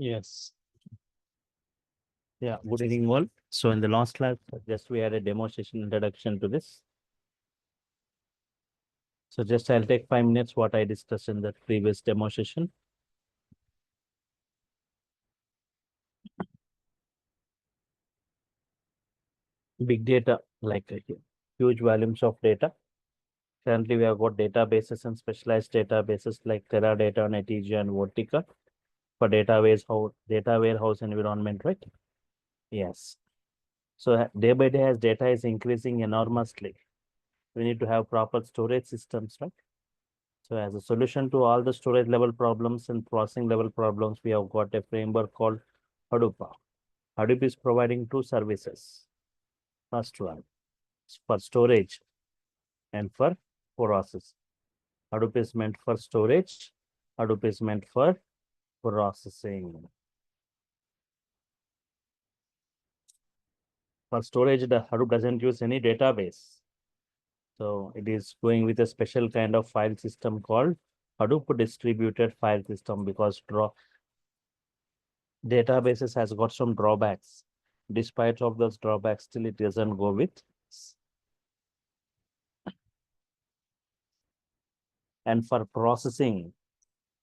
Yes. Yeah, good evening all. So in the last class, just we had a demonstration introduction to this. So just I'll take 5 minutes what I discussed in the previous demonstration. Big data, like huge volumes of data. Currently, we have got databases and specialized databases like Teradata, Netezza, and Vertica for data warehouse environment, right? Yes. So day by day, as data is increasing enormously, we need to have proper storage systems, right? So as a solution to all the storage level problems and processing level problems, we have got a framework called Hadoop. Hadoop is providing two services. First one is for storage and for process. Hadoop is meant for storage. Hadoop is meant for processing. For storage, the Hadoop doesn't use any database. So it is going with a special kind of file system called Hadoop distributed file system because databases has got some drawbacks. Despite of those drawbacks, still it doesn't go with. And for processing,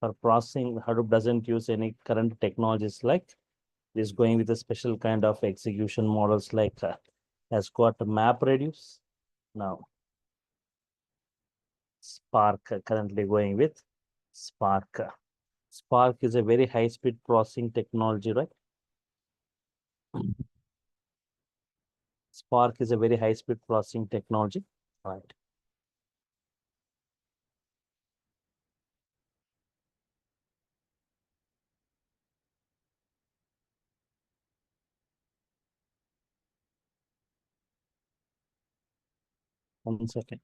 Hadoop doesn't use any current technologies like this going with a special kind of execution models like has got MapReduce. Now, Spark currently going with Spark. Spark is a very high-speed processing technology, right? Spark is a very high-speed processing technology, right? One second.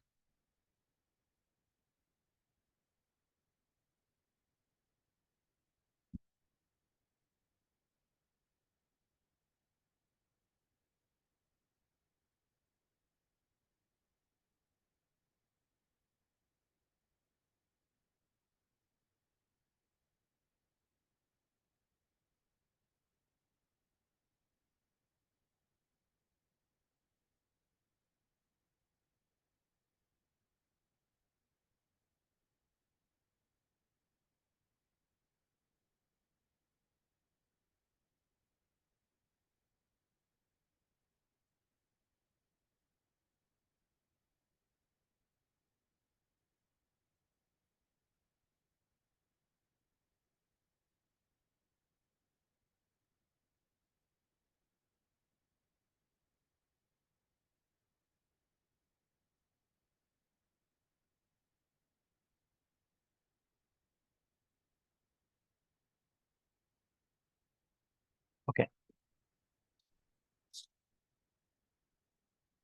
Okay.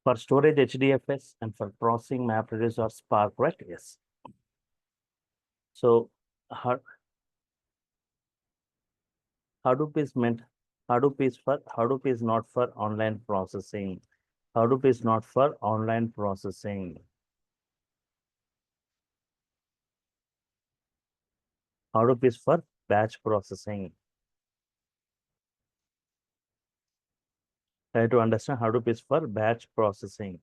For storage, HDFS, and for processing, MapReduce or Spark, right? Yes. So Hadoop is meant, Hadoop is not for online processing. Hadoop is not for online processing. Hadoop is for batch processing. Try to understand Hadoop is for batch processing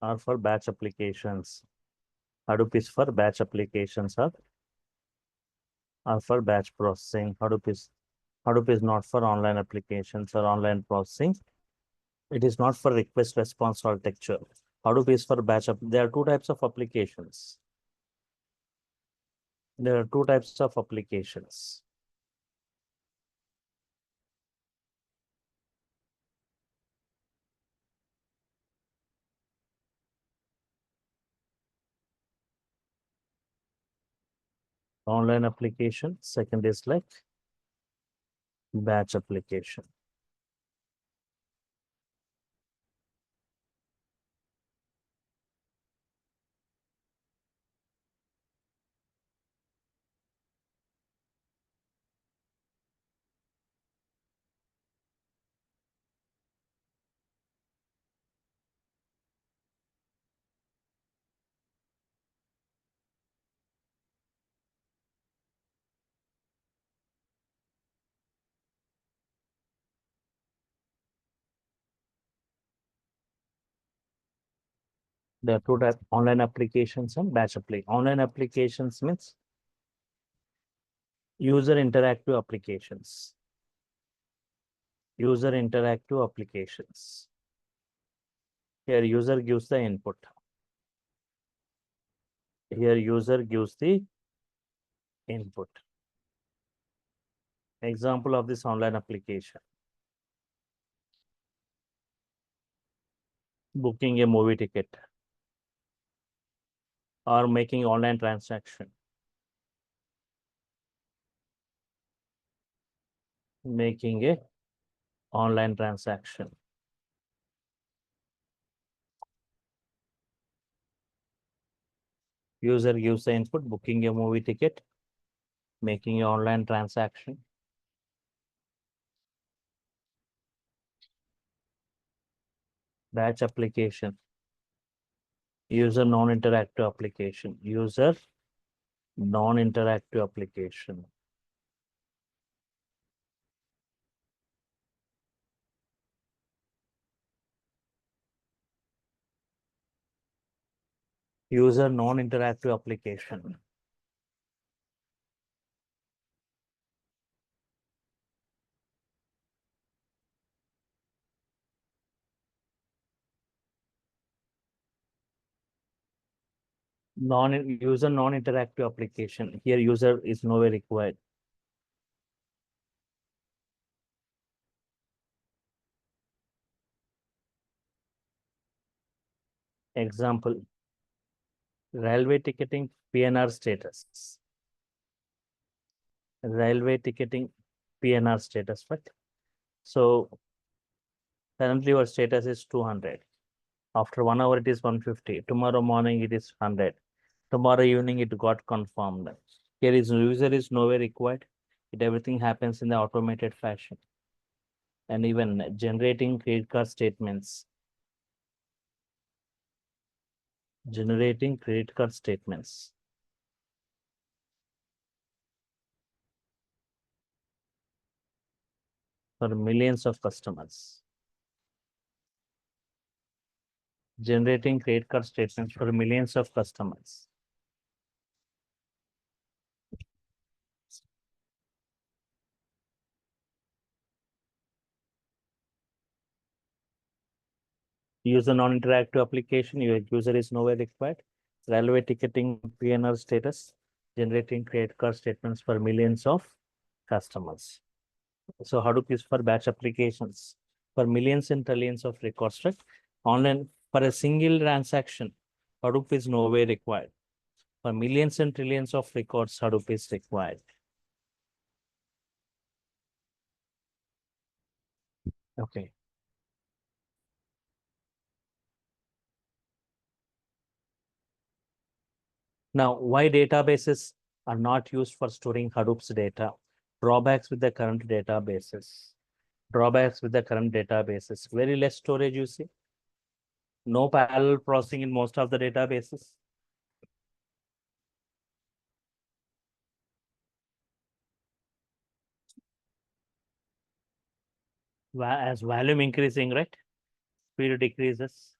or for batch applications. Hadoop is for batch applications or for batch processing. Hadoop is not for online applications or online processing. It is not for request response architecture. Hadoop is for batch up. There are two types of applications. There are two types of applications. Online application. Second is like batch application. There are two types: online applications and batch applications. Online applications means user interactive applications. User interactive applications. Here user gives the input. Here user gives the input. Example of this online application: booking a movie ticket or making online transaction. Making a online transaction. User gives the input: booking a movie ticket, making an online transaction. Batch application. User non-interactive application. User non-interactive application. User non-interactive application. User non-interactive application. Here user is nowhere required. Example: railway ticketing PNR status. Railway ticketing PNR status, right? So currently your status is 200. After 1 hour it is 150. Tomorrow morning it is 100. Tomorrow evening it got confirmed. Here is user is nowhere required. Everything happens in the automated fashion. And even generating credit card statements. Generating credit card statements. For millions of customers. Generating credit card statements for millions of customers. User non-interactive application. Your user is nowhere required. Railway ticketing PNR status. Generating credit card statements for millions of customers. So Hadoop is for batch applications for millions and trillions of records, right? Online for a single transaction, Hadoop is nowhere required. For millions and trillions of records, Hadoop is required. Okay. Now, why databases are not used for storing Hadoop's data? Drawbacks with the current databases. Drawbacks with the current databases. Very less storage, you see. No parallel processing in most of the databases. As volume increasing, right? Speed decreases.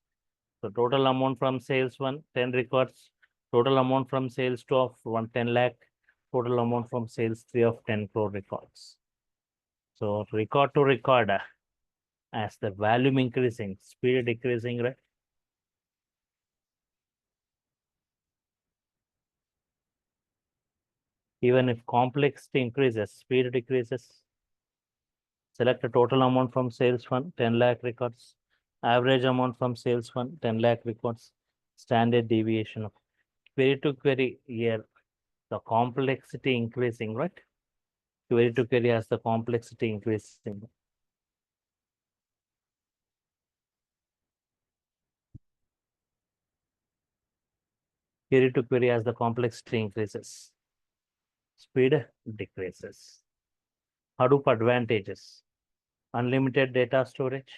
So total amount from sales 10 records. Total amount from sales 2 of 10 lakh. Total amount from sales 3 of 10 crore records. So record to record, as the volume increasing, speed decreasing, right? Even if complexity increases, speed decreases. Select the total amount from sales 10 lakh records. Average amount from sales 10 lakh records. Standard deviation of query to query here. The complexity increasing, right? Query to query as the complexity increasing. Query to query as the complexity increases. Speed decreases. Hadoop advantages. Unlimited data storage.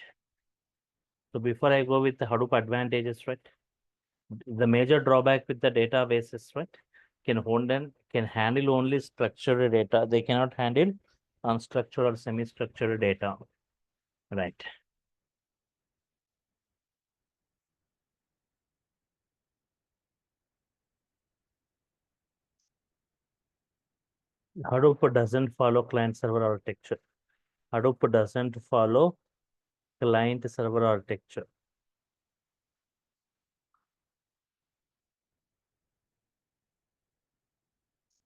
So before I go with the Hadoop advantages, right? The major drawback with the databases, right? Can handle only structured data. They cannot handle unstructured or semi-structured data. Right. Hadoop doesn't follow client server architecture. Hadoop doesn't follow client server architecture.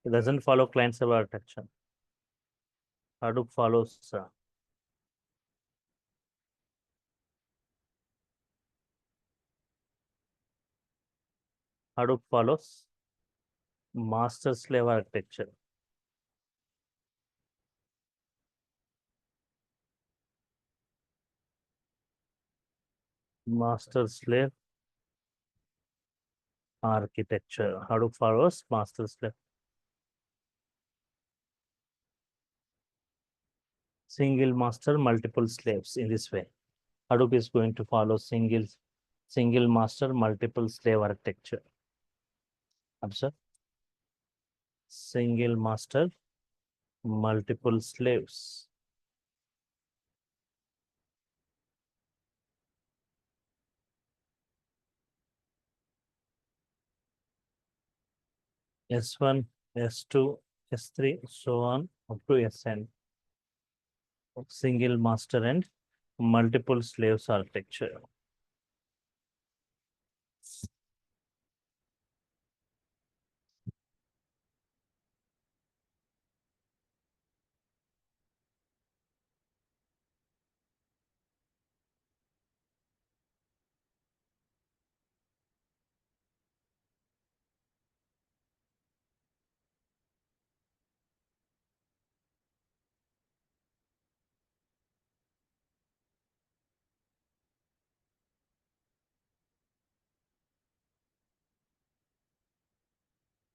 It doesn't follow client server architecture. Hadoop follows Hadoop follows master slave architecture. Master slave architecture. Hadoop follows master slave. Single master, multiple slaves in this way. Hadoop is going to follow single master, multiple slave architecture. Observe. Single master, multiple slaves. S1, S2, S3, so on up to Sn. Single master and multiple slaves architecture.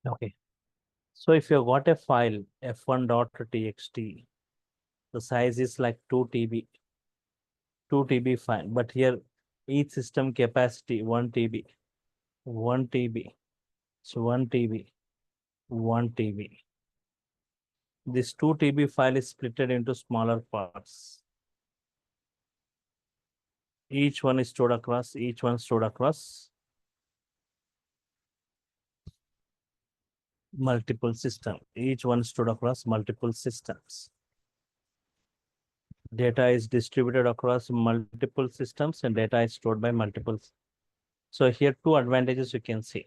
Okay. So if you got a file f1.txt, the size is like 2 TB, 2 TB file, but here each system capacity 1 TB, 1 TB, so 1 TB, 1 TB. This 2 TB file is split into smaller parts. Each one is stored across, multiple systems. Each one stored across multiple systems. Data is distributed across multiple systems and data is stored by multiple. So here two advantages you can see.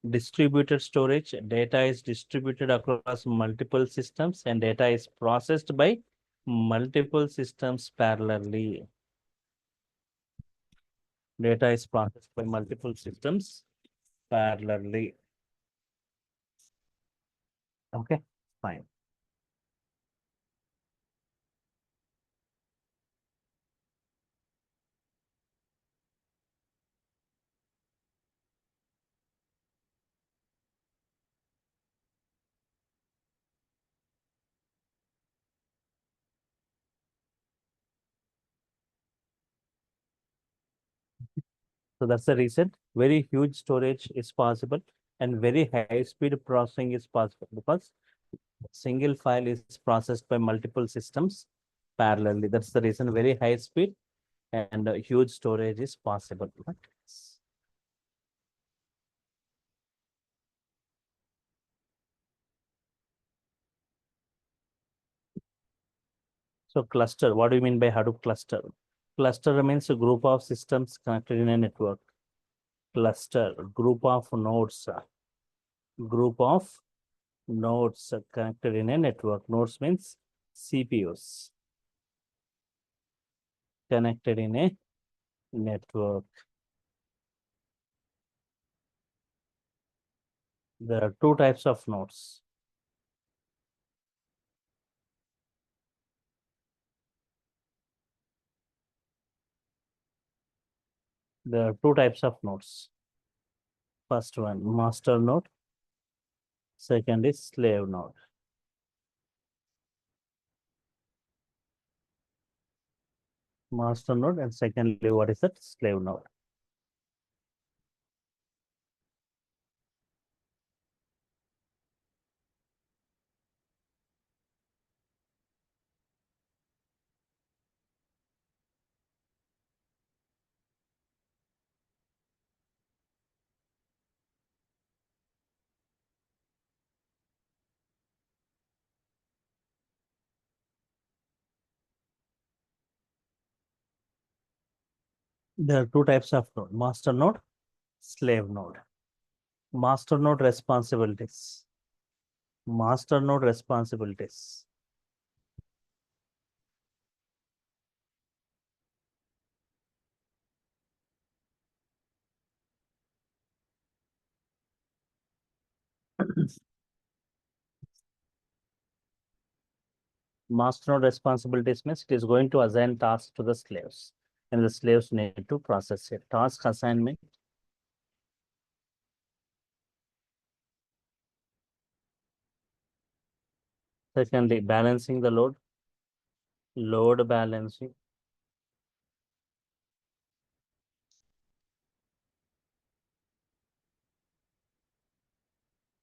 Distributed storage, data is distributed across multiple systems and data is processed by multiple systems parallelly. Data is processed by multiple systems parallelly. Okay, fine. So that's the reason very huge storage is possible and very high speed processing is possible because single file is processed by multiple systems parallelly. That's the reason very high speed and huge storage is possible. So cluster, what do you mean by Hadoop cluster? Cluster means a group of systems connected in a network. Cluster, group of nodes connected in a network. Nodes means CPUs connected in a network. There are two types of nodes. There are two types of nodes. First one, master node. Second is slave node. Master node and secondly, what is that? Slave node. There are two types of node, master node, slave node. Master node responsibilities. Master node responsibilities. Master node responsibilities means it is going to assign tasks to the slaves, and the slaves need to process it. Task assignment. Secondly, balancing the load, load balancing.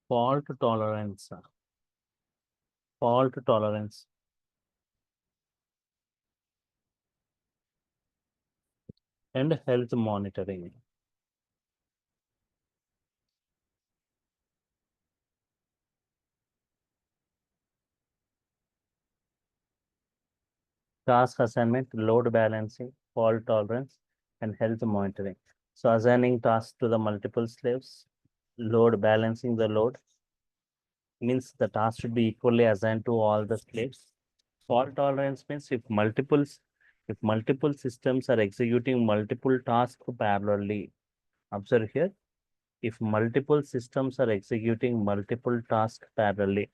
Fault tolerance, fault tolerance, and health monitoring. Task assignment, load balancing, fault tolerance, and health monitoring. So assigning tasks to the multiple slaves, load balancing the load means the task should be equally assigned to all the slaves. Fault tolerance means if multiple systems are executing multiple tasks parallelly. Observe here, if multiple systems are executing multiple tasks parallelly.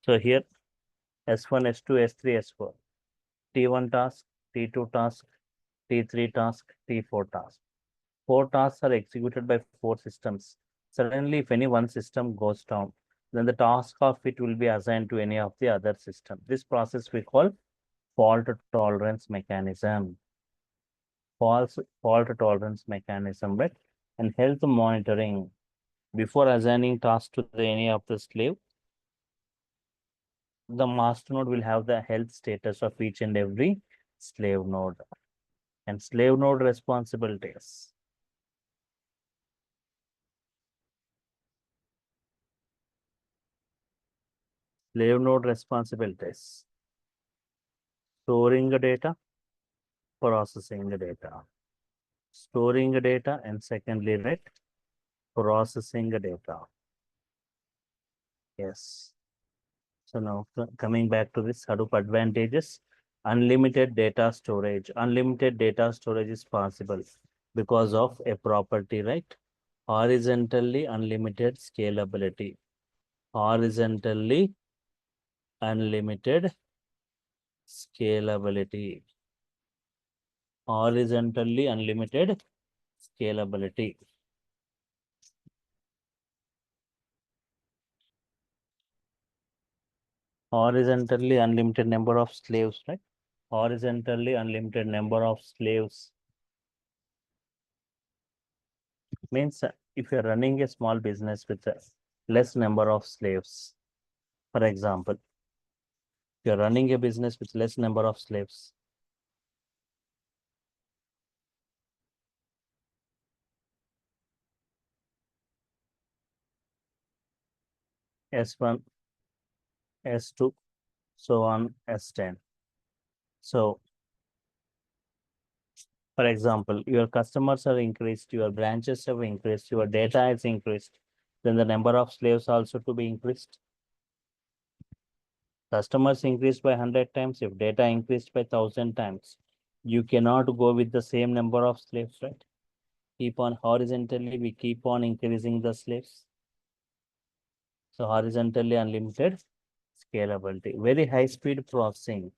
So here S1, S2, S3, S4. T1 task, T2 task, T3 task, T4 task. 4 tasks are executed by 4 systems. Suddenly, if any one system goes down, then the task of it will be assigned to any of the other system. This process we call fault tolerance mechanism. Fault tolerance mechanism, right? And health monitoring. Before assigning tasks to any of the slave, the master node will have the health status of each and every slave node. And slave node responsibilities. Slave node responsibilities. Storing the data, processing the data. Storing the data, and secondly, right, processing the data. Yes. So now coming back to this Hadoop advantages, unlimited data storage. Unlimited data storage is possible because of a property, right? Horizontally unlimited scalability. Horizontally unlimited scalability. Horizontally unlimited scalability. Horizontally unlimited number of slaves, right? Horizontally unlimited number of slaves means if you're running a small business with a less number of slaves, for example, you're running a business with less number of slaves. S1, S2, so on, S10. So, for example, your customers are increased, your branches have increased, your data is increased, then the number of slaves also to be increased. Customers increased by 100 times, if data increased by 1000 times, you cannot go with the same number of slaves, right? Keep on horizontally, we keep on increasing the slaves. So horizontally unlimited scalability, very high speed processing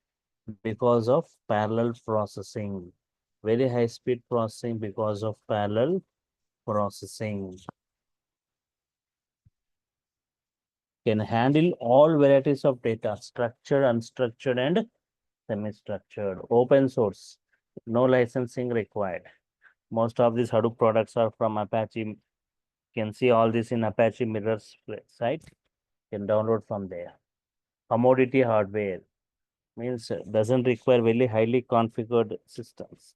because of parallel processing. Very high speed processing because of parallel processing. Can handle all varieties of data, structured, unstructured, and semi-structured. Open source, no licensing required. Most of these Hadoop products are from Apache. You can see all this in Apache Mirror's site. You can download from there. Commodity hardware means doesn't require very highly configured systems.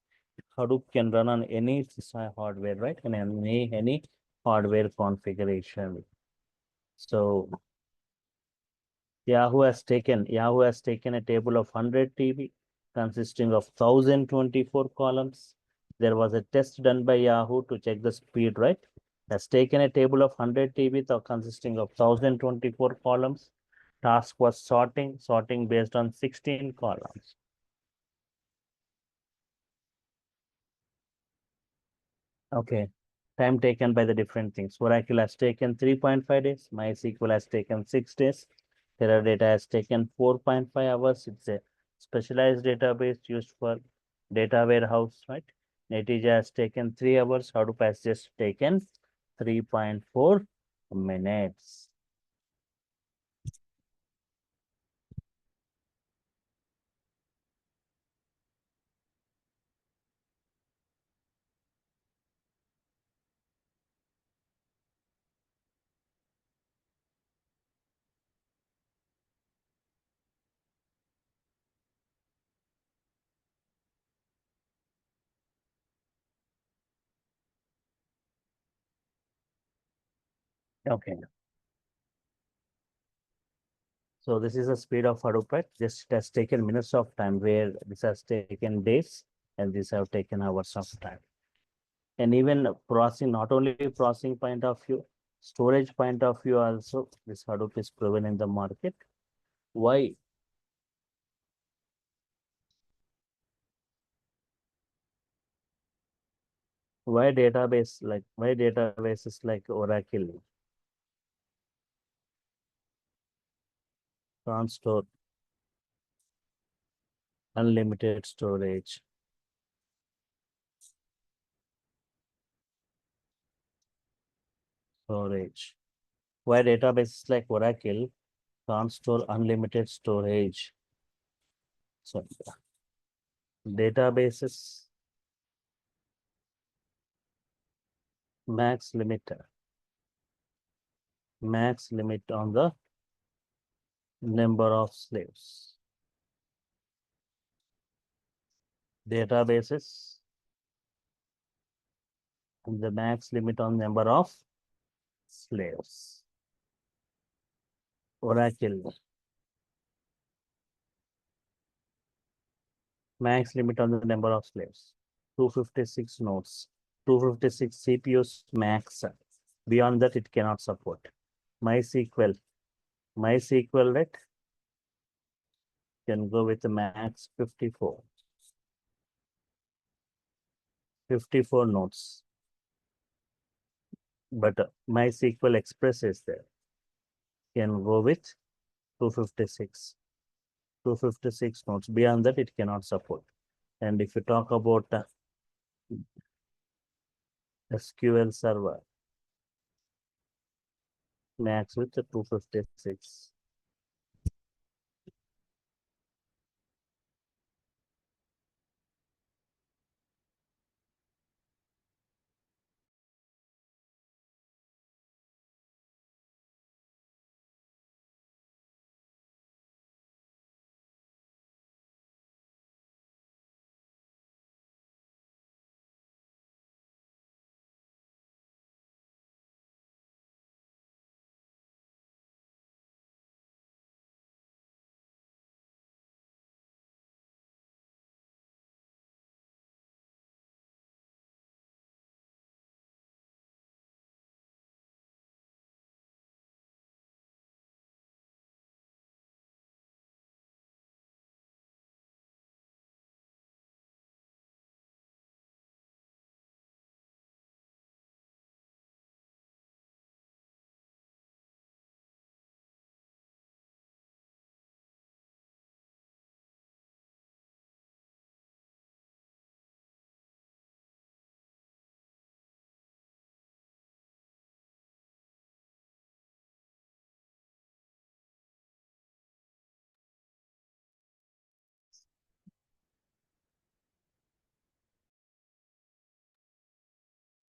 Hadoop can run on any hardware, right? And any hardware configuration. So Yahoo has taken a table of 100 TB consisting of 1024 columns, There was a test done by Yahoo to check the speed, right? Has taken a table of 100 TB consisting of 1024 columns. Task was sorting based on 16 columns. Okay. Time taken by the different things. Oracle has taken 3.5 days. MySQL has taken 6 days. Teradata has taken 4.5 hours. It's a specialized database used for data warehouse, right? Netija has taken 3 hours. Hadoop has just taken 3.4 minutes. Okay. So this is the speed of Hadoop, right? Just it has taken minutes of time, where this has taken days and this have taken hours of time. And even processing, not only processing point of view, storage point of view also, this Hadoop is proven in the market. Why? Why databases like Oracle can't store unlimited storage? Why databases like Oracle can't store unlimited storage? So databases max limit on the number of slaves. Databases the max limit on number of slaves. Oracle max limit on the number of slaves. 256 nodes. 256 CPUs max. Beyond that, it cannot support. MySQL. MySQL, right, can go with the max 54. 54 nodes. But MySQL Express is there. Can go with 256. 256 nodes. Beyond that, it cannot support. And if you talk about SQL Server, max with the 256.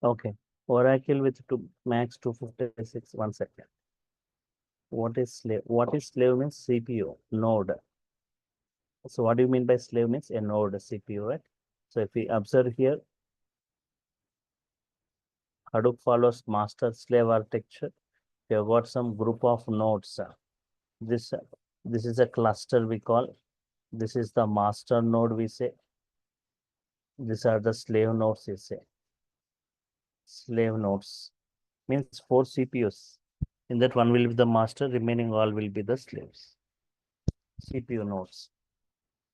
Okay. Oracle with max 256. 1 second. What is slave? What is slave means CPU node. So what do you mean by slave means a node CPU, right? So if we observe here, Hadoop follows master slave architecture. We have got some group of nodes. This this is a cluster we call. This is the master node we say. These are the slave nodes, you say. Slave nodes means 4 CPUs. In that one will be the master, remaining all will be the slaves. CPU nodes.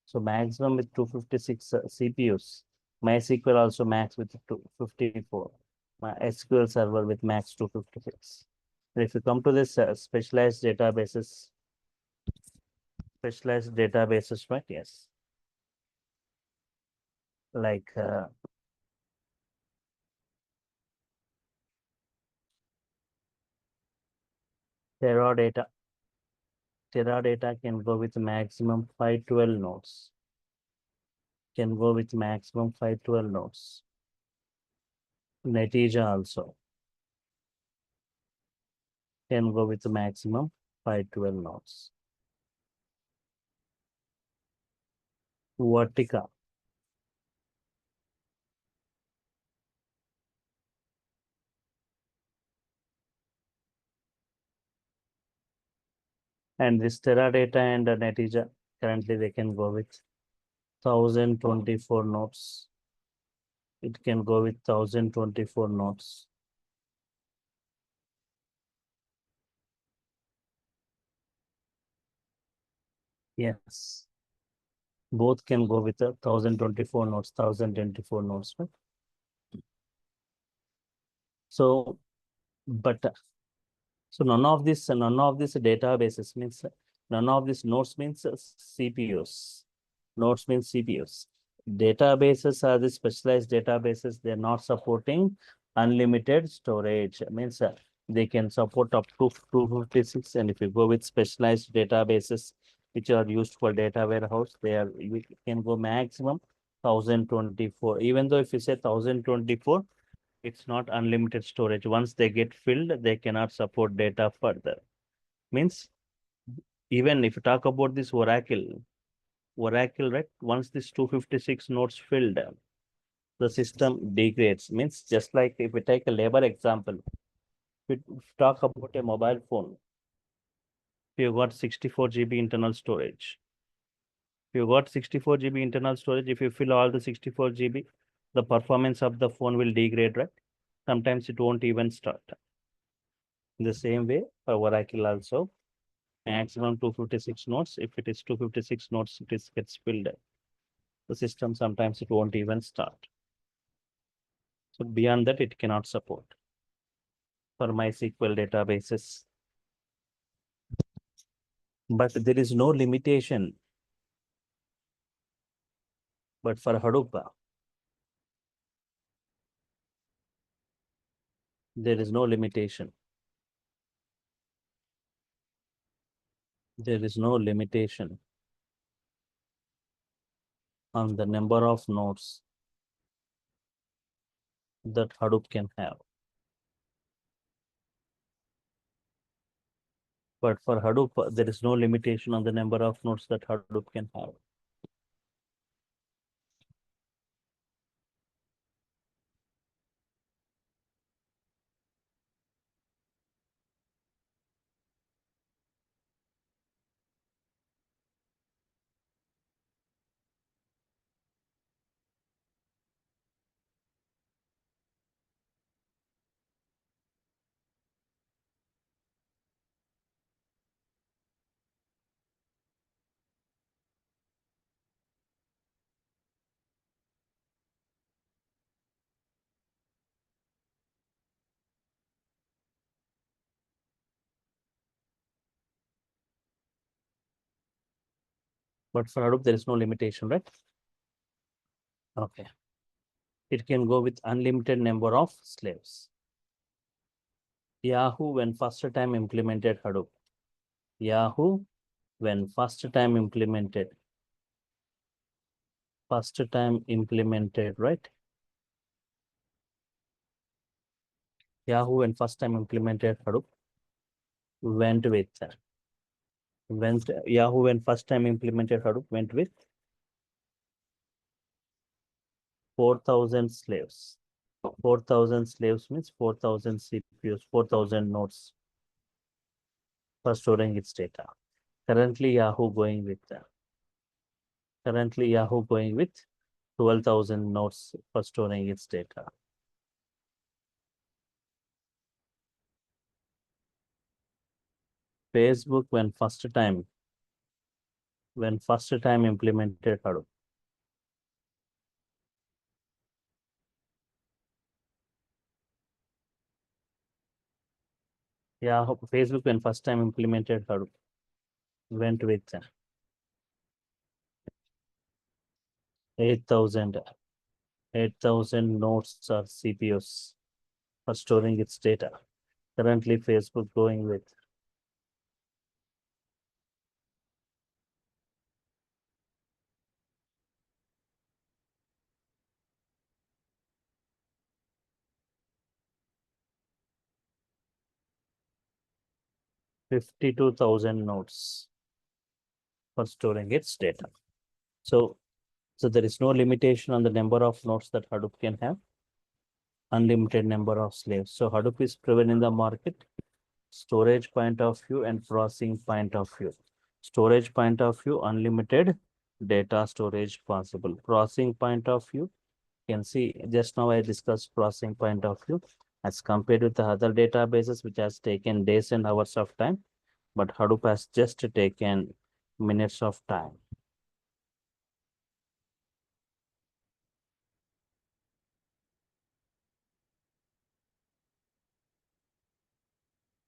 So maximum with 256 CPUs. MySQL also max with 254. My SQL server with max 256. If you come to this specialized databases, right? Yes. Like Teradata. Teradata can go with maximum 512 nodes. Can go with maximum 512 nodes. Netija also can go with maximum 512 nodes. Vertica. And this Teradata and Netija, currently they can go with 1024 nodes. It can go with 1024 nodes. Yes. Both can go with 1024 nodes, 1024 nodes. Right? So, but so none of this databases means none of these nodes means CPUs. Nodes means CPUs. Databases are the specialized databases. They're not supporting unlimited storage. Means they can support up to 256. And if you go with specialized databases, which are used for data warehouse, you can go maximum 1024. Even though if you say 1024, it's not unlimited storage. Once they get filled, they cannot support data further. Means even if you talk about this Oracle, right? Once this 256 nodes filled, the system degrades. Means just like if we take a labor example, if we talk about a mobile phone, you got 64 GB internal storage. If you got 64 GB internal storage, if you fill all the 64 GB, the performance of the phone will degrade, right? Sometimes it won't even start. In the same way, for Oracle also, maximum 256 nodes. If it is 256 nodes, gets filled. The system sometimes it won't even start. So beyond that, it cannot support for MySQL databases. But there is no limitation. But for Hadoop, there is no limitation. There is no limitation on the number of nodes that Hadoop can have. But for Hadoop, there is no limitation on the number of nodes that Hadoop can have. But for Hadoop, there is no limitation, right? Okay. It can go with unlimited number of slaves. Yahoo, when first time implemented Hadoop. Yahoo, when first time implemented, right? Yahoo, when first time implemented Hadoop, went with Yahoo, when first time implemented Hadoop, went with 4,000 slaves. 4,000 slaves means 4,000 CPUs, 4,000 nodes for storing its data. Currently, Yahoo going with 12,000 nodes for storing its data. Facebook when first time implemented Hadoop. Yeah, Facebook when first time implemented Hadoop went with 8,000 nodes or CPUs for storing its data. Currently, Facebook going with 52,000 nodes for storing its data. So there is no limitation on the number of nodes that Hadoop can have, unlimited number of slaves. So Hadoop is proven in the market, storage point of view and processing point of view. Storage point of view, unlimited data storage possible. Processing point of view, you can see just now I discussed processing point of view as compared with the other databases which has taken days and hours of time, but Hadoop has just taken minutes of time.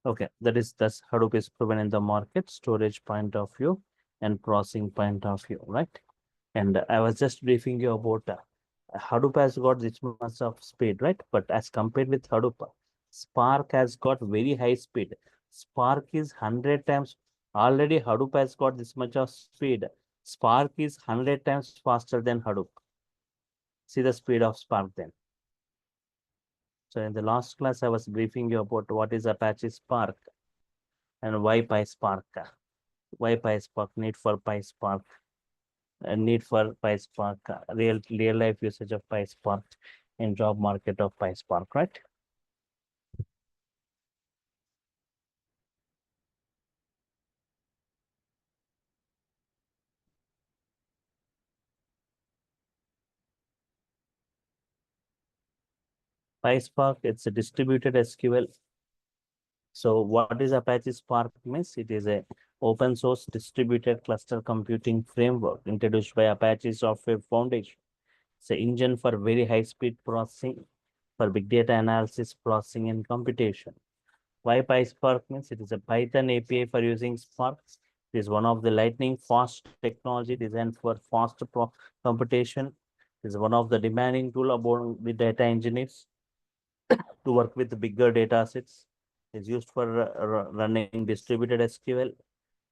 Okay, that's Hadoop is proven in the market, storage point of view and processing point of view, right? And I was just briefing you about Hadoop has got this much of speed, right? But as compared with Hadoop, Spark has got very high speed. Spark is 100 times, already Hadoop has got this much of speed. Spark is 100 times faster than Hadoop. See the speed of Spark then. So in the last class, I was briefing you about what is Apache Spark and why PySpark. Why PySpark, need for PySpark, and need for PySpark, real life usage of PySpark in job market of PySpark, right? PySpark, it's a distributed SQL. So what is Apache Spark means? It is a open source distributed cluster computing framework introduced by Apache Software Foundation. It's an engine for very high speed processing, for big data analysis, processing and computation. Why PySpark means? It is a Python API for using Spark. It is one of the lightning fast technology designed for fast computation. It is one of the demanding tool about the data engineers to work with bigger data sets. Is used for running distributed SQL,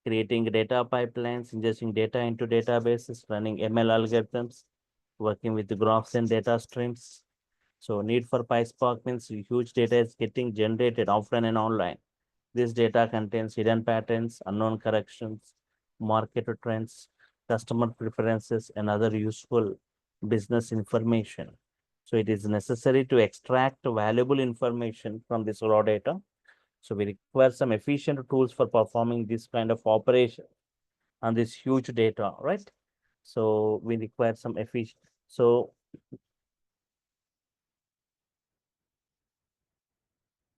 creating data pipelines, ingesting data into databases, running ML algorithms, working with the graphs and data streams. So need for PySpark means huge data is getting generated offline and online. This data contains hidden patterns, unknown corrections, market trends, customer preferences, and other useful business information. So it is necessary to extract valuable information from this raw data. So we require some efficient tools for performing this kind of operation on this huge data, right? So we require some efficient. So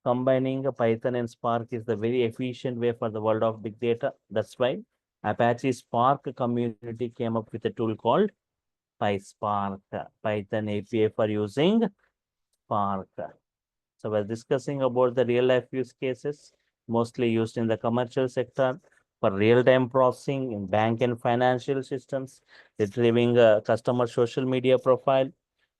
combining a Python and Spark is the very efficient way for the world of big data. That's why Apache Spark community came up with a tool called PySpark, Python API for using Spark. So we're discussing about the real life use cases, mostly used in the commercial sector for real-time processing in bank and financial systems, retrieving a customer social media profile,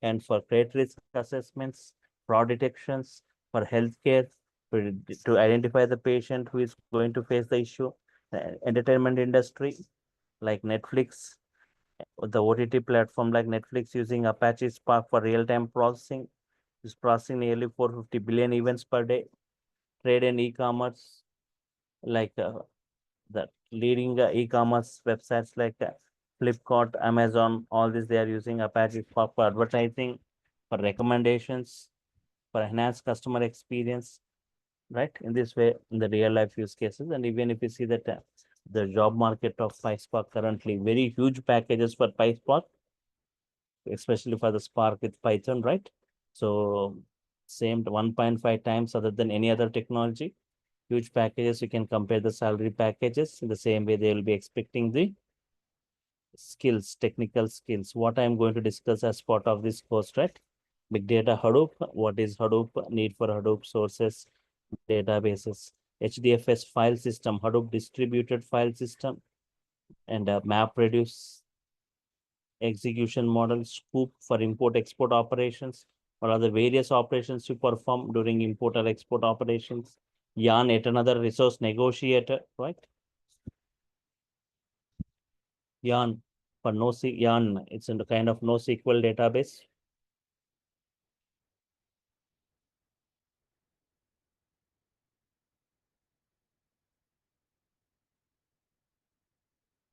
and for credit risk assessments, fraud detections, for healthcare, to identify the patient who is going to face the issue, entertainment industry like Netflix, the OTT platform like Netflix using Apache Spark for real-time processing is processing nearly 450 billion events per day. Trade and e-commerce, like the leading e-commerce websites like Flipkart, Amazon, all this they are using Apache Spark for advertising, for recommendations, for enhanced customer experience, right? In this way, in the real life use cases, and even if you see that the job market of PySpark currently, very huge packages for PySpark especially for the Spark with Python, right? So same 1.5 times other than any other technology. Huge packages, you can compare the salary packages in the same way they will be expecting the skills, technical skills. What I'm going to discuss as part of this course, right? Big data Hadoop, what is Hadoop, need for Hadoop sources, databases, HDFS file system, Hadoop distributed file system, and MapReduce execution model, Scoop for import-export operations. What are the various operations you perform during import or export operations? Yarn, yet another resource negotiator, right? Yarn for Yarn, it's in the kind of NoSQL database.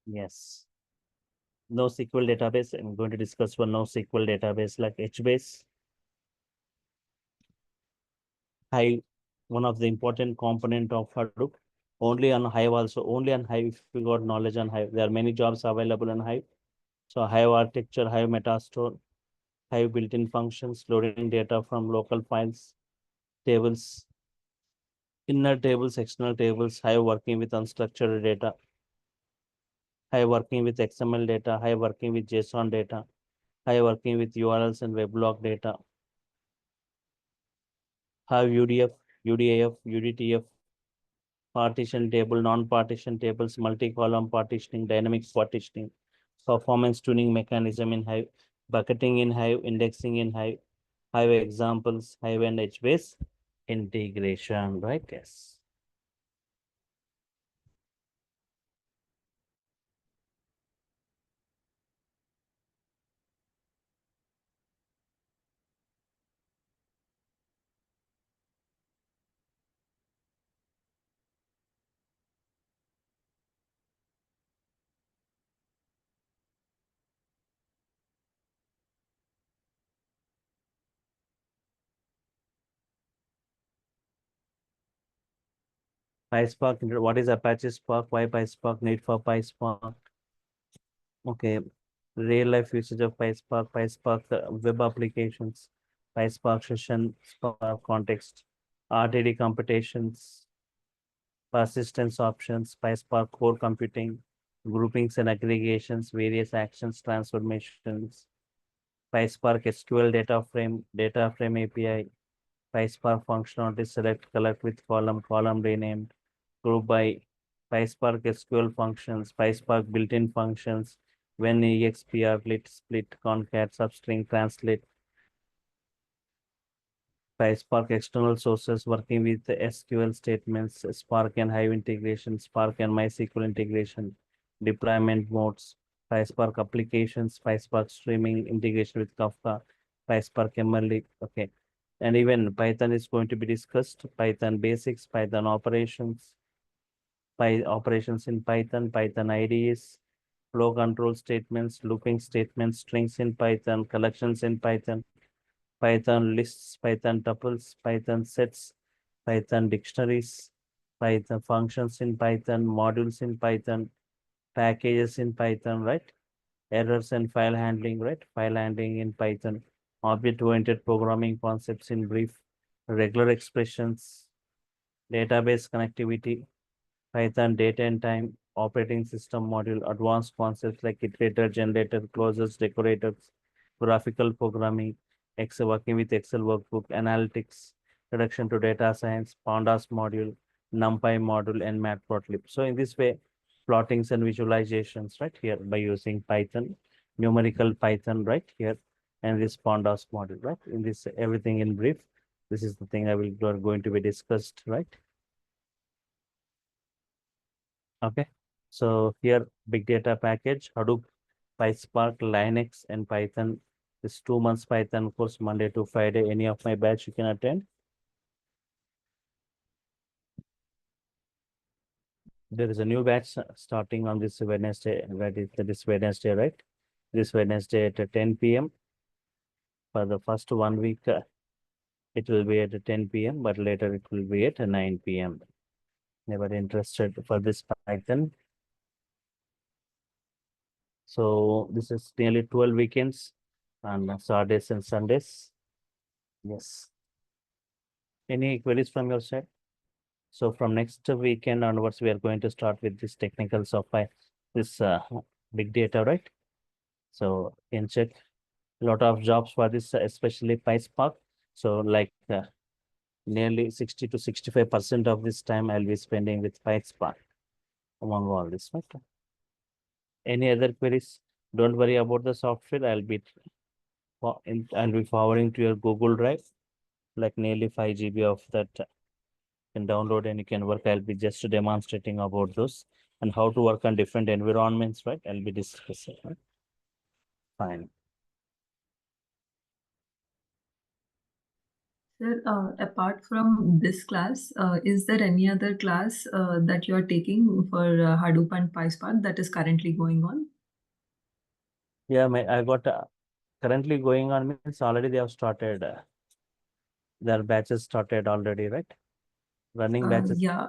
Yes. NoSQL database. I'm going to discuss one NoSQL database like HBase. Hive, one of the important component of Hadoop. Only on Hive also, only on Hive if you got knowledge on Hive. There are many jobs available on Hive. So Hive architecture, Hive metastore, Hive built-in functions, loading data from local files, tables, inner tables, external tables, Hive working with unstructured data, Hive working with XML data, Hive working with JSON data, Hive working with URLs and weblog data, Hive UDF, UDAF, UDTF, partition table, non-partition tables, multi-column partitioning, dynamic partitioning, performance tuning mechanism in Hive, bucketing in Hive, indexing in Hive, Hive examples, Hive and HBase integration, right? Yes. PySpark, what is Apache Spark? Why PySpark? Need for PySpark. Okay. Real life usage of PySpark, PySpark web applications, PySpark session, Spark context, RTD computations, persistence options, PySpark core computing, groupings and aggregations, various actions, transformations, PySpark SQL data frame API, PySpark functionality, select, collect with column renamed, group by PySpark SQL functions, PySpark built-in functions, when expr, lit, split, concat, substring, translate, PySpark external sources working with the SQL statements, Spark and Hive integration, Spark and MySQL integration, deployment modes, PySpark applications, PySpark streaming integration with Kafka, PySpark ML. Okay. And even Python is going to be discussed, Python basics, Python operations, operations in Python, Python IDEs, flow control statements, looping statements, strings in Python, collections in Python, Python lists, Python tuples, Python sets, Python dictionaries, Python functions in Python, modules in Python, packages in Python, right? Errors and file handling, right? File handling in Python, object-oriented programming concepts in brief, regular expressions, database connectivity, Python data and time, operating system module, advanced concepts like iterator, generator, closures, decorators, graphical programming, Excel working with Excel workbook, analytics, reduction to data science, Pandas module, NumPy module, and Matplotlib. So in this way, plottings and visualizations, right here by using Python, numerical Python, right here, and this Pandas module, right? In this everything in brief, this is the thing going to be discussed, right? Okay. So here, big data package, Hadoop, PySpark, Linux, and Python. This 2 months Python course, Monday to Friday. Any of my batch you can attend. There is a new batch starting on this Wednesday. That is this Wednesday, right? This Wednesday at 10 p.m. For the first 1 week, it will be at 10 p.m., but later it will be at 9 p.m. Never interested for this Python. So this is nearly 12 weekends. and Saturdays and Sundays. Yes. Any queries from your side? So from next weekend onwards, we are going to start with this technicals of this big data, right? So you can check a lot of jobs for this, especially PySpark. So like nearly 60 to 65% of this time I'll be spending with PySpark among all this, right? Any other queries? Don't worry about the software. I'll be forwarding to your Google Drive, like nearly 5 GB of that can download and you can work. I'll be just demonstrating about those and how to work on different environments, right? I'll be discussing, right? Fine. Sir, apart from this class, is there any other class that you are taking for Hadoop and PySpark that is currently going on? Yeah, I got currently going on means already they have started. Their batches started already, right? Running batches. Yeah.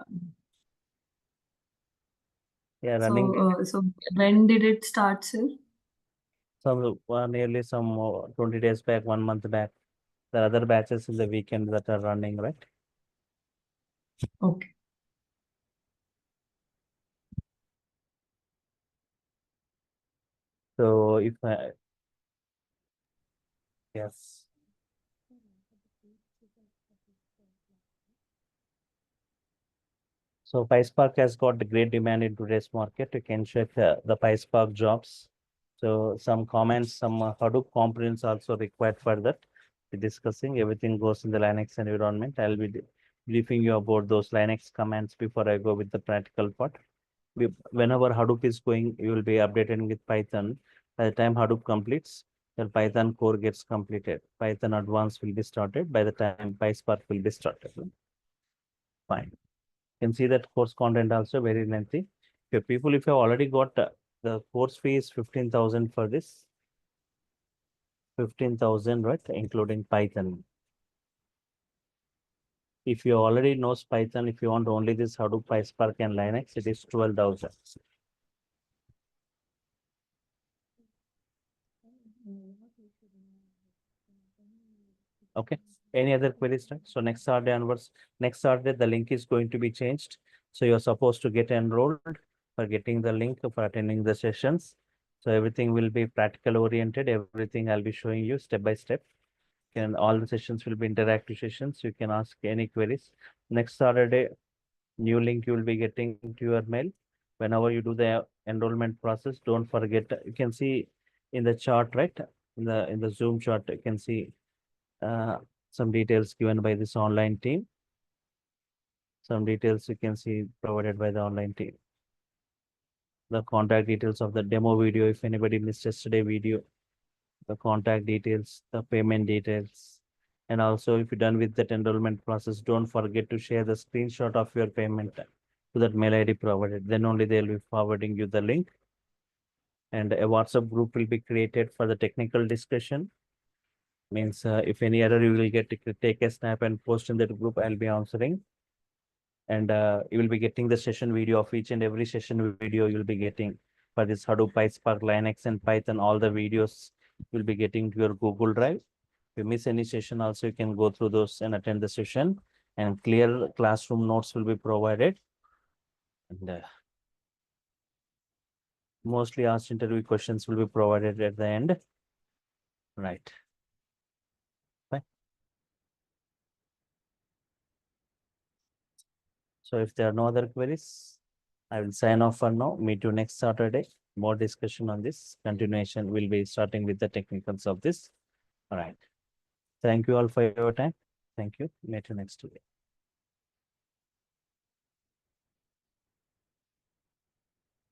Yeah, running. So when did it start, sir? Some nearly some 20 days back, 1 month back. There are other batches in the weekend that are running, right? Okay. So if yes. So PySpark has got the great demand in today's market. You can check the PySpark jobs. So some comments, some Hadoop components also required for that. We're discussing everything goes in the Linux environment. I'll be briefing you about those Linux commands before I go with the practical part. Whenever Hadoop is going, you will be updated with Python. By the time Hadoop completes, the Python core gets completed. Python advanced will be started by the time PySpark will be started. Fine. You can see that course content also very lengthy. If you have already got the course fee is 15,000 for this. 15,000, right? Including Python. If you already knows Python, if you want only this Hadoop, PySpark and Linux, it is 12,000. Okay. Any other queries, right? So next Saturday onwards, next Saturday, the link is going to be changed. So you're supposed to get enrolled for getting the link for attending the sessions. So everything will be practical oriented. Everything I'll be showing you step by step. And all the sessions will be interactive sessions. You can ask any queries. Next Saturday, new link you will be getting to your mail. Whenever you do the enrollment process, don't forget, you can see in the chart, right? In the Zoom chart, you can see some details given by this online team. Some details you can see provided by the online team. The contact details of the demo video, if anybody missed yesterday video, the contact details, the payment details. And also if you're done with that enrollment process, don't forget to share the screenshot of your payment to that mail ID provided. Then only they'll be forwarding you the link. And a WhatsApp group will be created for the technical discussion. Means if any error, you will get to take a snap and post in that group. I'll be answering. And you will be getting the session video of each and every session video you'll be getting for this Hadoop, PySpark, Linux, and Python. All the videos you'll be getting to your Google Drive. If you miss any session, also you can go through those and attend the session. And clear classroom notes will be provided. And mostly asked interview questions will be provided at the end. Right. Fine. So if there are no other queries, I will sign off for now. Meet you next Saturday. More discussion on this. Continuation will be starting with the technicals of this. All right. Thank you all for your time. Thank you. Meet you next week.